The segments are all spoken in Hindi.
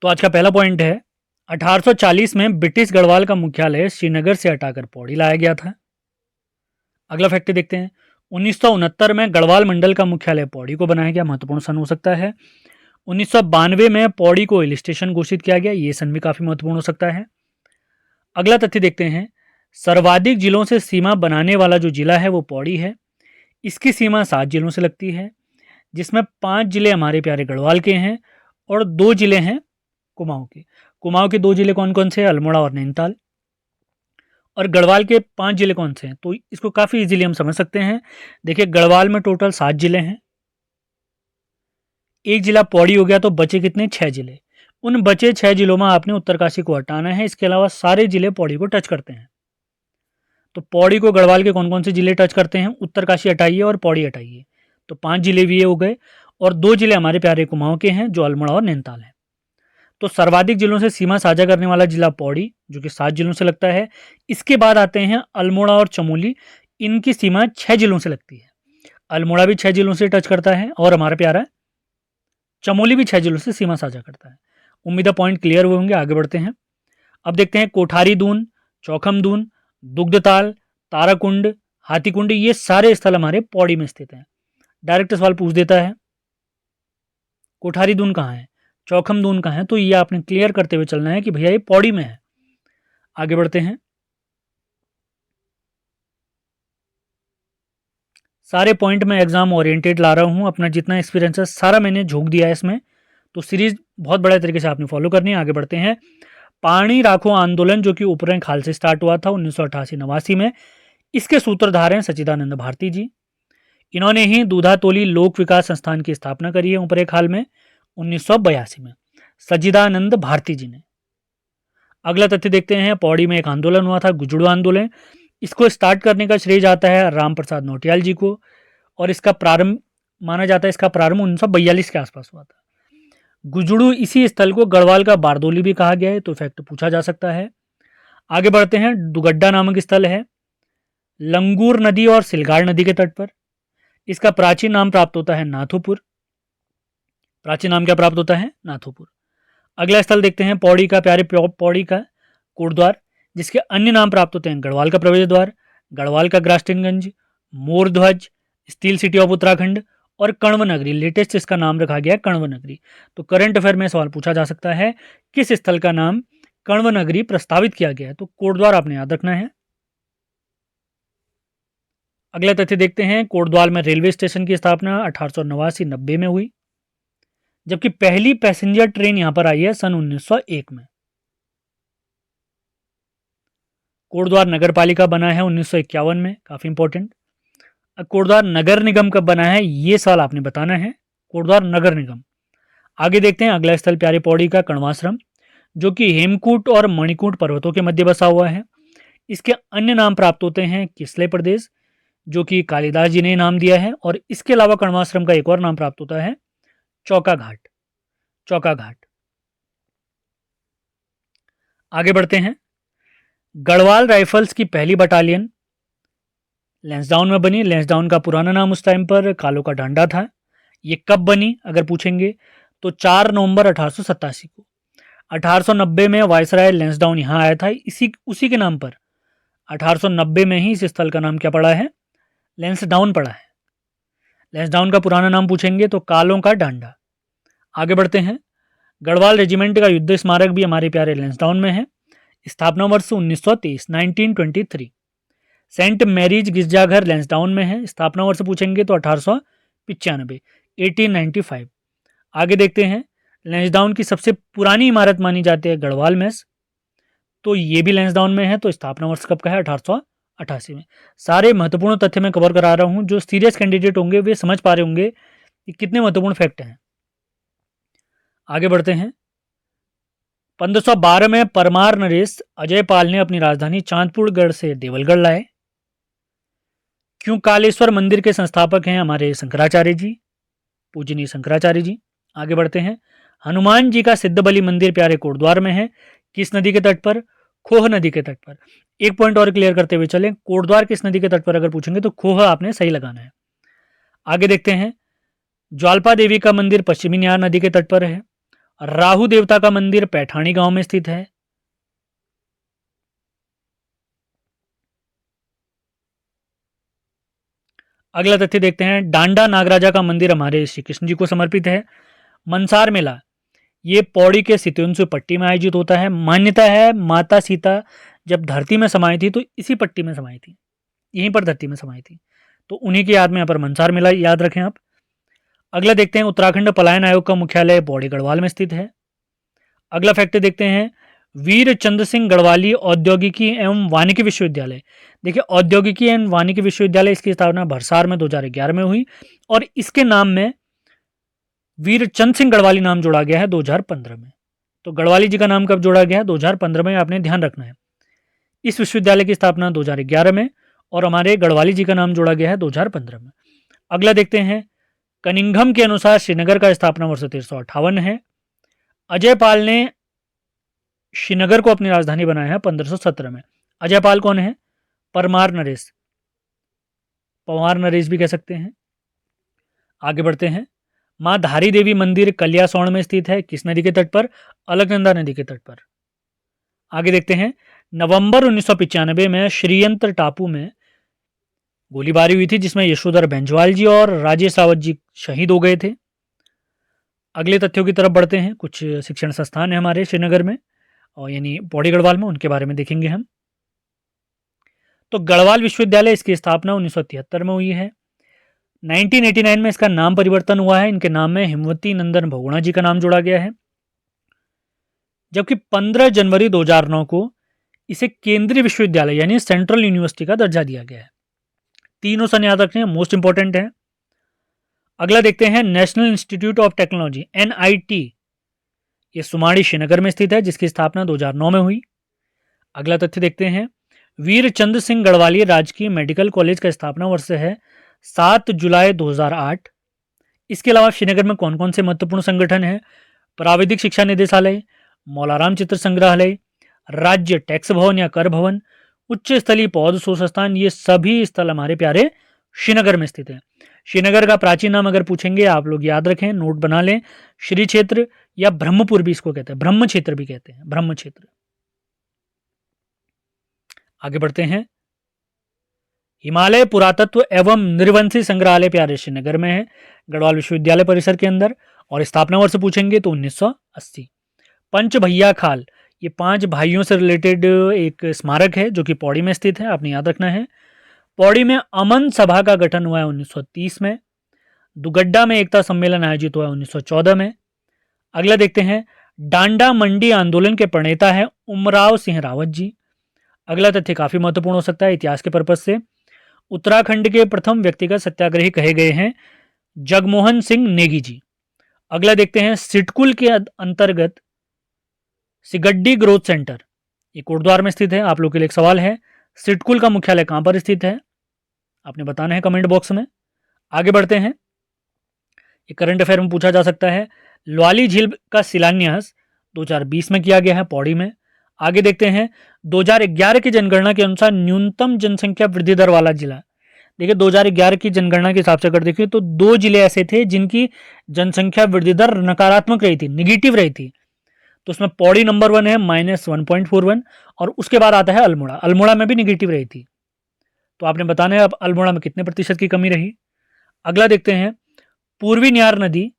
तो आज का पहला पॉइंट है 1840 में ब्रिटिश गढ़वाल का मुख्यालय श्रीनगर से हटाकर पौड़ी लाया गया था। अगला फैक्ट देखते हैं 1969 में गढ़वाल मंडल का मुख्यालय पौड़ी को बनाया गया। महत्वपूर्ण सन हो सकता है। 1992 में पौड़ी को हिल स्टेशन घोषित किया गया। ये सन भी काफी महत्वपूर्ण हो सकता है। अगला तथ्य देखते हैं सर्वाधिक जिलों से सीमा बनाने वाला जो जिला है वो पौड़ी है। इसकी सीमा 7 जिलों से लगती है, जिसमें 5 जिले हमारे प्यारे गढ़वाल के हैं और 2 जिले हैं कुमाऊं के। कुमाऊं के 2 जिले कौन कौन से हैं? अल्मोड़ा और नैनीताल। और गढ़वाल के 5 जिले कौन से हैं? तो इसको काफ़ी इजीली हम समझ सकते हैं। देखिए गढ़वाल में टोटल 7 जिले हैं, एक जिला पौड़ी हो गया, तो बचे कितने? 6 जिले। उन बचे 6 जिलों में आपने उत्तरकाशी को हटाना है। इसके अलावा सारे जिले पौड़ी को टच करते हैं। तो पौड़ी को गढ़वाल के कौन कौन से जिले टच करते हैं? उत्तरकाशी हटाइए और पौड़ी हटाइए, तो 5 जिले भी ये हो गए। और 2 जिले हमारे प्यारे कुमाऊं के हैं, जो अल्मोड़ा और नैनीताल है। तो सर्वाधिक जिलों से सीमा साझा करने वाला जिला पौड़ी, जो कि 7 जिलों से लगता है। इसके बाद आते हैं अल्मोड़ा और चमोली। इनकी सीमा 6 जिलों से लगती है। अल्मोड़ा भी 6 जिलों से टच करता है और हमारा प्यारा चमोली भी 6 जिलों से सीमा साझा करता है। उम्मीद है पॉइंट क्लियर हुए होंगे। आगे बढ़ते हैं। अब देखते हैं कोठारी दून, चौखम दून, दुग्धताल, ताराकुंड, हाथीकुंड, ये सारे स्थल हमारे पौड़ी में स्थित हैं। डायरेक्ट सवाल पूछ देता है कोठारी दून कहाँ है, चौखम दून कहाँ है, तो ये आपने क्लियर करते हुए चलना है कि भैया ये पौड़ी में है। आगे बढ़ते हैं। सारे पॉइंट में एग्जाम ओरिएंटेड ला रहा हूँ। अपना जितना एक्सपीरियंस है सारा मैंने झोंक दिया है इसमें, तो सीरीज बहुत बड़े तरीके से आपने फॉलो करनी है। आगे बढ़ते हैं। पानी राखो आंदोलन, जो कि ऊपरें खाल से स्टार्ट हुआ था 1988-89 में, इसके सूत्रधार हैं सच्चिदानंद भारती जी। इन्होंने ही दूधातोली लोक विकास संस्थान की स्थापना करी है ऊपरे खाल में 1982 में, सच्चिदानंद भारती जी ने। अगला तथ्य देखते हैं। पौड़ी में एक आंदोलन हुआ था, गुजुड़ू आंदोलन। इसको स्टार्ट करने का श्रेय जाता है राम प्रसाद नौटियाल जी को, और इसका प्रारंभ माना जाता है, इसका प्रारंभ 1942 के आसपास हुआ था। गुजुड़ू इसी स्थल को गढ़वाल का बारदोली भी कहा गया है, तो फैक्ट पूछा जा सकता है। आगे बढ़ते हैं। दुगड्डा नामक स्थल है लंगूर नदी और सिलगाड़ नदी के तट पर। इसका प्राचीन नाम प्राप्त होता है नाथोपुर। प्राचीन नाम क्या प्राप्त होता है? नाथोपुर। अगला स्थल देखते हैं पौड़ी का, प्यारे पौड़ी का कोटद्वार, जिसके अन्य नाम प्राप्त होते हैं गढ़वाल का प्रवेश द्वार, गढ़वाल का Grastonganj, Mordhwaj, steel city of Uttarakhand और कण्व नगरी। लेटेस्ट इसका नाम रखा गया है कण्व नगरी। तो करंट अफेयर में सवाल पूछा जा सकता है किस स्थल का नाम कण्व नगरी प्रस्तावित किया गया है, तो कोटद्वार आपने याद रखना है। अगला तथ्य देखते हैं। कोटद्वार में रेलवे स्टेशन की स्थापना 1889-90 में हुई, जबकि पहली पैसेंजर ट्रेन यहां पर आई है सन 1901 में। कोटद्वार नगर पालिका बना है 1951 में, काफी इंपॉर्टेंट। कोटद्वार नगर निगम कब बना है, ये सवाल आपने बताना है। कोटद्वार नगर निगम। आगे देखते हैं। अगला स्थल प्यारे पौड़ी का कण्वाश्रम, जो कि हेमकूट और मणिकूट पर्वतों के मध्य बसा हुआ है। इसके अन्य नाम प्राप्त होते हैं किसले प्रदेश, जो कि कालिदास जी ने नाम दिया है, और इसके अलावा कण्वाश्रम का एक और नाम प्राप्त होता है चौका घाट। चौका घाट। आगे बढ़ते हैं। गढ़वाल राइफल्स की पहली बटालियन लैंसडाउन में बनी। लैंसडाउन का पुराना नाम उस टाइम पर कालों का डांडा था। ये कब बनी अगर पूछेंगे तो 4 नवंबर 1887 को। 1890 में वायसराय लैंसडाउन यहाँ आया था, उसी के नाम पर 1890 में ही इस स्थल का नाम क्या पड़ा है? लैंसडाउन पड़ा है। लैंसडाउन का पुराना नाम पूछेंगे तो कालों का डांडा। आगे बढ़ते हैं। गढ़वाल रेजिमेंट का युद्ध स्मारक भी हमारे प्यारे लैंसडाउन में है। स्थापना वर्ष 1923 1923। सेंट मैरीज गिरजाघर लैंसडाउन में है। स्थापना वर्ष पूछेंगे तो 1895 1895। आगे देखते हैं। लैंसडाउन की सबसे पुरानी इमारत मानी जाती है गढ़वाल मेस, तो ये भी लैंसडाउन में है। तो स्थापना वर्ष कब का है? 1888 में। सारे महत्वपूर्ण तथ्य मैं कवर करा रहा हूँ। जो सीरियस कैंडिडेट होंगे वे समझ पा रहे होंगे कि कितने महत्वपूर्ण फैक्ट हैं। आगे बढ़ते हैं। 1512 में परमार नरेश अजय पाल ने अपनी राजधानी चांदपुरगढ़ से देवलगढ़ लाए। क्यों कालेश्वर मंदिर के संस्थापक हैं हमारे शंकराचार्य जी, पूजनीय शंकराचार्य जी। आगे बढ़ते हैं। हनुमान जी का सिद्ध बलि मंदिर प्यारे कोटद्वार में है। किस नदी के तट पर? खोह नदी के तट पर। एक पॉइंट और क्लियर करते हुए चलें, कोटद्वार किस नदी के तट पर अगर पूछेंगे तो खोह आपने सही लगाना है। आगे देखते हैं। ज्वाल्पा देवी का मंदिर पश्चिमी न्यार नदी के तट पर है। राहु देवता का मंदिर पैठाणी गांव में स्थित है। अगला तथ्य देखते हैं, डांडा नागराजा का मंदिर हमारे श्री कृष्ण जी को समर्पित है। मनसार मेला ये पौड़ी के सितुंसु पट्टी में आयोजित होता है। मान्यता है माता सीता जब धरती में समाई थी तो इसी पट्टी में समाई थी, यहीं पर धरती में समाई थी, तो उन्हीं की याद में यहाँ पर मनसार मेला याद रखें आप। अगला देखते हैं, उत्तराखंड पलायन आयोग का मुख्यालय पौड़ी गढ़वाल में स्थित है। अगला फैक्ट देखते हैं, वीर चंद्र सिंह गढ़वाली औद्योगिकी एवं वानिकी विश्वविद्यालय। देखिए, औद्योगिकी एवं वानिकी विश्वविद्यालय इसकी स्थापना भरसार में 2011 में हुई और इसके नाम में वीर चंद सिंह गढ़वाली नाम जोड़ा गया है 2015 में। तो गढ़वाली जी का नाम कब जोड़ा गया है? 2015 में, आपने ध्यान रखना है। इस विश्वविद्यालय की स्थापना 2011 में और हमारे गढ़वाली जी का नाम जोड़ा गया है 2015 में। अगला देखते हैं, कनिंघम के अनुसार श्रीनगर का स्थापना वर्ष 1358 है। अजय पाल ने श्रीनगर को अपनी राजधानी बनाया है 1517 में। अजय पाल कौन है? परमार नरेश, पवार नरेश भी कह सकते हैं। आगे बढ़ते हैं, माँ धारी देवी मंदिर कलियासौड़ में स्थित है। किस नदी के तट पर? अलकनंदा नदी के तट पर। आगे देखते हैं, नवंबर 1995 में श्रीयंत्र टापू में गोलीबारी हुई थी जिसमें यशोधर बेंजवाल जी और राजेश रावत जी शहीद हो गए थे। अगले तथ्यों की तरफ बढ़ते हैं। कुछ शिक्षण संस्थान है हमारे श्रीनगर में और यानी पौड़ी गढ़वाल में, उनके बारे में देखेंगे हम। तो गढ़वाल विश्वविद्यालय, इसकी स्थापना 1973 में हुई है। 1989 में इसका नाम परिवर्तन हुआ है। इनके नाम में हिमवती नंदन बहुगुणा जी का नाम जोड़ा गया है, जबकि 15 जनवरी 2009 को इसे केंद्रीय विश्वविद्यालय यानी सेंट्रल यूनिवर्सिटी का दर्जा दिया गया है। तीनों सन याद रखने हैं, मोस्ट इंपॉर्टेंट है। अगला देखते हैं, national institute of technology NIT, ये सुमाड़ी श्रीनगर में स्थित है जिसकी स्थापना 2009 में हुई। अगला तथ्य देखते हैं, वीर चंद्र सिंह गढ़वाली राजकीय मेडिकल कॉलेज का स्थापना वर्ष है 7 जुलाई 2008। इसके अलावा श्रीनगर में कौन कौन से महत्वपूर्ण संगठन हैं? प्राविधिक शिक्षा निदेशालय, मौलाराम चित्र संग्रहालय, राज्य टैक्स भवन या कर भवन, उच्च स्तरीय पौध शोध संस्थान, ये सभी स्थल हमारे प्यारे श्रीनगर में स्थित है। श्रीनगर का प्राचीन नाम अगर पूछेंगे आप लोग याद रखें, नोट बना लें, श्री क्षेत्र या ब्रह्मपुर भी इसको कहते हैं, ब्रह्म क्षेत्र भी कहते हैं, ब्रह्म क्षेत्र। आगे बढ़ते हैं, हिमालय पुरातत्व एवं निर्वंशी संग्रहालय प्यारे श्रीनगर में है, गढ़वाल विश्वविद्यालय परिसर के अंदर, और स्थापना वर्ष पूछेंगे तो 1980। पंच भैया खाल, ये 5 भाइयों से रिलेटेड एक स्मारक है जो कि पौड़ी में स्थित है, आपने याद रखना है। पौड़ी में अमन सभा का गठन हुआ है 1930 में। दुगड्डा में एकता सम्मेलन आयोजित हुआ है 1914 में। अगला देखते हैं, डांडा मंडी आंदोलन के प्रणेता है उमराव सिंह रावत जी। अगला तथ्य काफी महत्वपूर्ण हो सकता है इतिहास के पर्पज से। उत्तराखंड के प्रथम व्यक्तिगत सत्याग्रही कहे गए हैं जगमोहन सिंह नेगी जी। अगला देखते हैं, सिटकुल के अंतर्गत सिगड्डी ग्रोथ सेंटर, ये कोटद्वार में स्थित है। आप लोग के लिए एक सवाल है, सिटकुल का मुख्यालय कहां पर स्थित है? आपने बताना है कमेंट बॉक्स में। आगे बढ़ते हैं, ये करंट अफेयर में पूछा जा सकता है, ल्वाली झील का शिलान्यास 2020 में किया गया है पौड़ी में। आगे देखते हैं, 2011 की जनगणना के अनुसार न्यूनतम जनसंख्या वृद्धि दर वाला जिला। देखिए, 2011 की जनगणना के हिसाब से अगर देखिए तो 2 जिले ऐसे थे जिनकी जनसंख्या वृद्धि दर नकारात्मक रही थी, निगेटिव रही थी। तो उसमें पौड़ी नंबर 1 है -1.41 और उसके बाद आता है अल्मोड़ा। अल्मोड़ा में भी निगेटिव रही थी। तो आपने बताना है अब अल्मोड़ा में कितने प्रतिशत की कमी रही। अगला देखते हैं, पूर्वी न्यार नदी,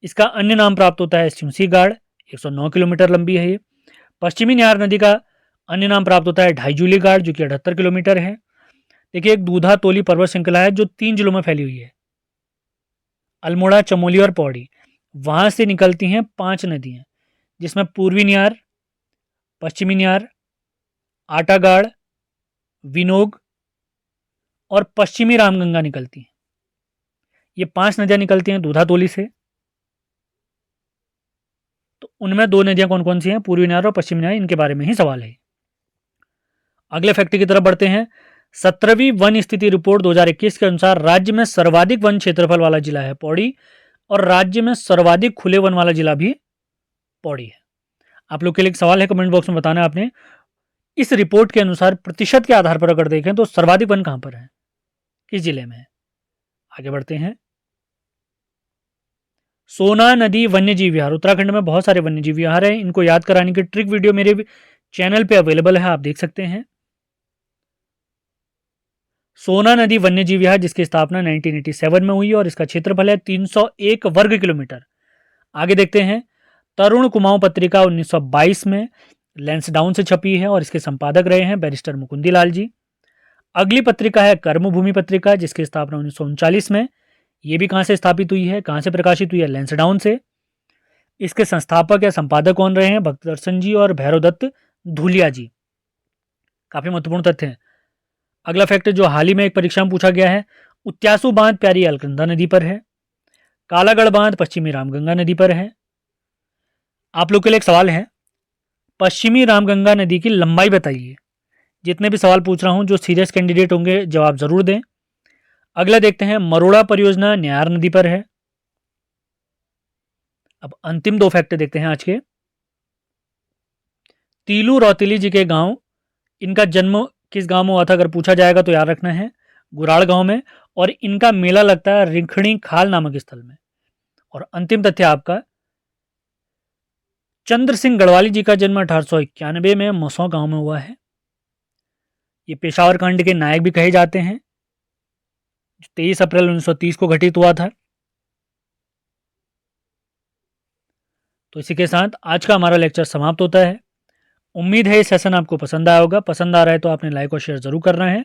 इसका अन्य नाम प्राप्त होता है सिमसी गाड़, 109 किलोमीटर लंबी है ये। पश्चिमी न्यार नदी का अन्य नाम प्राप्त होता है ढाईजूली गाड़ जो कि 78 किलोमीटर है। देखिए, एक दूधा तोली पर्वत श्रृंखला है जो 3 जिलों में फैली हुई है, अल्मोड़ा, चमोली और पौड़ी। वहां से निकलती हैं 5 नदियां जिसमें पूर्वी न्यार, पश्चिमी न्यार, आटागाड़, विनोग और पश्चिमी रामगंगा निकलती हैं। ये 5 नदियां निकलती हैं दूधा तोली से। तो उनमें 2 नदियां कौन कौन सी हैं? पूर्वी न्यार और पश्चिमी न्यार, इनके बारे में ही सवाल है। अगले फैक्ट की तरफ बढ़ते हैं, 17वीं वन स्थिति रिपोर्ट 2021 के अनुसार राज्य में सर्वाधिक वन क्षेत्रफल वाला जिला है पौड़ी और राज्य में सर्वाधिक खुले वन वाला जिला भी पौड़ी है। आप लोग के लिए एक सवाल है, कमेंट बॉक्स में बताना है आपने, इस रिपोर्ट के अनुसार प्रतिशत के आधार पर अगर देखें तो सर्वाधिक वन कहां पर है, किस जिले में है? आगे बढ़ते हैं, सोना नदी वन्यजीव विहार, उत्तराखंड में बहुत सारे वन्यजीव विहार हैं, इनको याद कराने की ट्रिक वीडियो मेरे चैनल पे अवेलेबल है, आप देख सकते हैं। सोना नदी वन्यजीव विहार जिसकी स्थापना 1987 में हुई और इसका क्षेत्रफल है 301 वर्ग किलोमीटर। आगे देखते हैं, तरुण कुमाऊं पत्रिका 1922 में लैंसडाउन से छपी है और इसके संपादक रहे हैं बैरिस्टर मुकुंदी लाल जी। अगली पत्रिका है कर्मभूमि पत्रिका जिसकी स्थापना 1939 में, ये भी कहाँ से स्थापित हुई है, कहाँ से प्रकाशित हुई है, लैंसडाउन से। इसके संस्थापक या संपादक कौन रहे हैं, भक्तदर्शन जी और भैरवदत्त धूलिया जी। काफी महत्वपूर्ण तथ्य है। अगला फैक्ट जो हाल ही में एक परीक्षा में पूछा गया है, उत्यासू बांध प्यारी अलकनंदा नदी पर है, कालागढ़ बांध पश्चिमी रामगंगा नदी पर है। आप लोग के लिए एक सवाल है, पश्चिमी रामगंगा नदी की लंबाई बताइए। जितने भी सवाल पूछ रहा हूं, जो सीरियस कैंडिडेट होंगे जवाब जरूर दें। अगला देखते हैं, मरोड़ा परियोजना न्यार नदी पर है। अब अंतिम दो फैक्ट देखते हैं आज के। तीलू रौतेली जी के गांव, इनका जन्म किस गांव में हुआ था अगर पूछा जाएगा तो याद रखना है, गुराड़ गांव में, और इनका मेला लगता है रिखणी खाल नामक स्थल में। और अंतिम तथ्य आपका, चंद्र सिंह गढ़वाली जी का जन्म 1891 में मसौ गांव में हुआ है। ये पेशावर कांड के नायक भी कहे जाते हैं, 23 अप्रैल 1930 को घटित हुआ था। तो इसी के साथ आज का हमारा लेक्चर समाप्त होता है। उम्मीद है ये सेशन आपको पसंद आया होगा। पसंद आ रहा है तो आपने लाइक और शेयर जरूर करना है।